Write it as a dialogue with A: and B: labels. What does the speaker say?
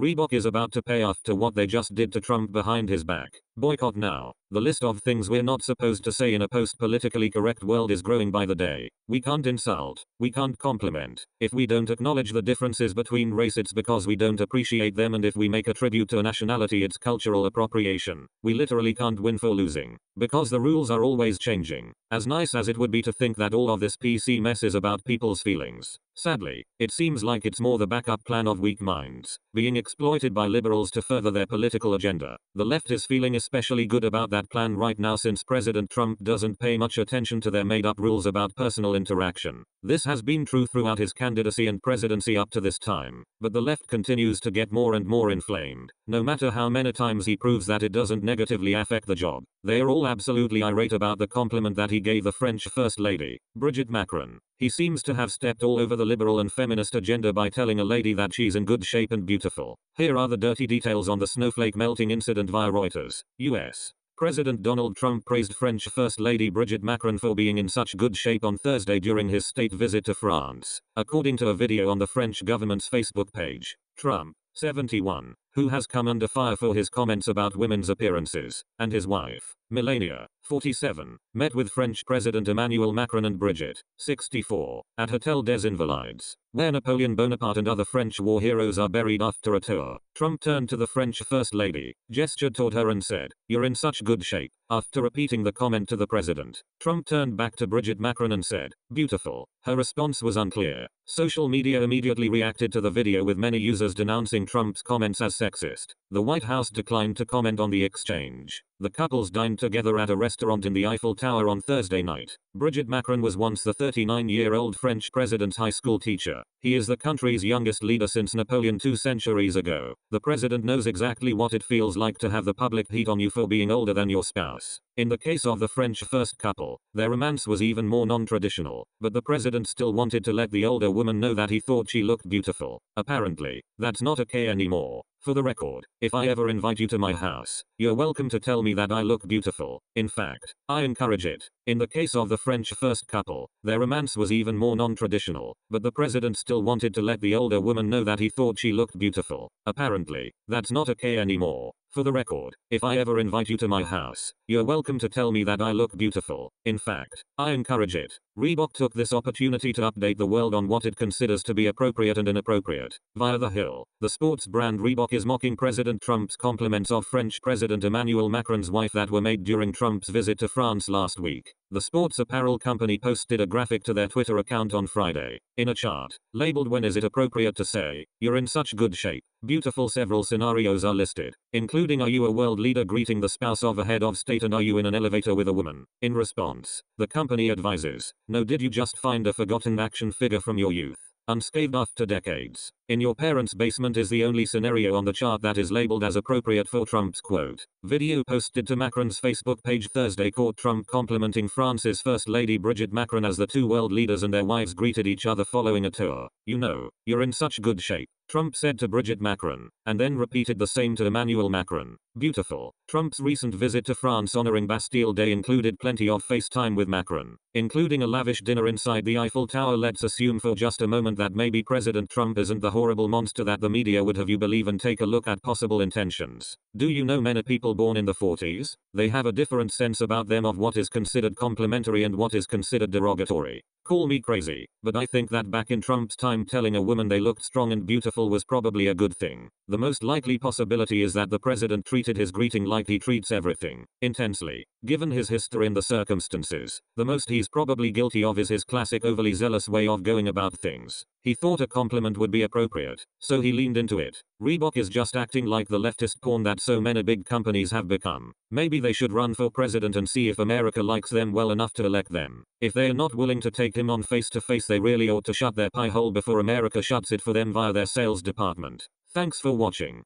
A: Reebok is about to pay after what they just did to Trump behind his back. Boycott now. The list of things we're not supposed to say in a post-politically correct world is growing by the day. We can't insult. We can't compliment. If we don't acknowledge the differences between race, it's because we don't appreciate them, and if we make a tribute to a nationality, it's cultural appropriation. We literally can't win for losing. Because the rules are always changing. As nice as it would be to think that all of this PC mess is about people's feelings, sadly, it seems like it's more the backup plan of weak minds, being exploited by liberals to further their political agenda. The left is feeling especially good about that plan right now, since President Trump doesn't pay much attention to their made-up rules about personal interaction. This has been true throughout his candidacy and presidency up to this time, but the left continues to get more and more inflamed, no matter how many times he proves that it doesn't negatively affect the job. They are all absolutely irate about the compliment that he gave the French First Lady, Brigitte Macron. He seems to have stepped all over the liberal and feminist agenda by telling a lady that she's in good shape and beautiful. Here are the dirty details on the snowflake melting incident via Reuters, US. President Donald Trump praised French First Lady Brigitte Macron for being in such good shape on Thursday during his state visit to France, according to a video on the French government's Facebook page. Trump, 71, who has come under fire for his comments about women's appearances, and his wife, Melania, 47, met with French President Emmanuel Macron and Brigitte, 64, at Hotel des Invalides, where Napoleon Bonaparte and other French war heroes are buried after a tour. Trump turned to the French First Lady, gestured toward her and said, "You're in such good shape." After repeating the comment to the president, Trump turned back to Brigitte Macron and said, "Beautiful." Her response was unclear. Social media immediately reacted to the video, with many users denouncing Trump's comments as sexist. The White House declined to comment on the exchange. The couples dined together at a restaurant in the Eiffel Tower on Thursday night. Brigitte Macron was once the 39-year-old French president's high school teacher. He is the country's youngest leader since Napoleon 2 centuries ago. The president knows exactly what it feels like to have the public heat on you for being older than your spouse. In the case of the French first couple, their romance was even more non-traditional, but the president still wanted to let the older woman know that he thought she looked beautiful. Apparently, that's not okay anymore. For the record, if I ever invite you to my house, you're welcome to tell me that I look beautiful. In fact, I encourage it. In the case of the French first couple, their romance was even more non-traditional, but the president still wanted to let the older woman know that he thought she looked beautiful. Apparently, that's not okay anymore. For the record, if I ever invite you to my house, you're welcome to tell me that I look beautiful. In fact, I encourage it. Reebok took this opportunity to update the world on what it considers to be appropriate and inappropriate. Via The Hill, the sports brand Reebok is mocking President Trump's compliments of French President Emmanuel Macron's wife that were made during Trump's visit to France last week. The sports apparel company posted a graphic to their Twitter account on Friday. In a chart, labeled "When is it appropriate to say, you're in such good shape, beautiful?" several scenarios are listed, including "Are you a world leader greeting the spouse of a head of state?" and "Are you in an elevator with a woman?" In response, the company advises, "No, did you just find a forgotten action figure from your youth? Unscathed after decades. In your parents' basement" is the only scenario on the chart that is labeled as appropriate for Trump's quote. Video posted to Macron's Facebook page Thursday caught Trump complimenting France's First Lady Brigitte Macron as the two world leaders and their wives greeted each other following a tour. "You know, you're in such good shape," Trump said to Brigitte Macron, and then repeated the same to Emmanuel Macron. Beautiful. Trump's recent visit to France honoring Bastille Day included plenty of FaceTime with Macron, including a lavish dinner inside the Eiffel Tower. Let's assume for just a moment that maybe President Trump isn't the horrible monster that the media would have you believe and take a look at possible intentions. Do you know many people born in the 40s? They have a different sense about them of what is considered complimentary and what is considered derogatory. Call me crazy, but I think that back in Trump's time, telling a woman they looked strong and beautiful was probably a good thing. The most likely possibility is that the president treated his greeting like he treats everything, intensely. Given his history and the circumstances, the most he's probably guilty of is his classic overly zealous way of going about things. He thought a compliment would be appropriate, so he leaned into it. Reebok is just acting like the leftist pawn that so many big companies have become. Maybe they should run for president and see if America likes them well enough to elect them. If they are not willing to take him on face to face, they really ought to shut their pie hole before America shuts it for them via their sales department. Thanks for watching.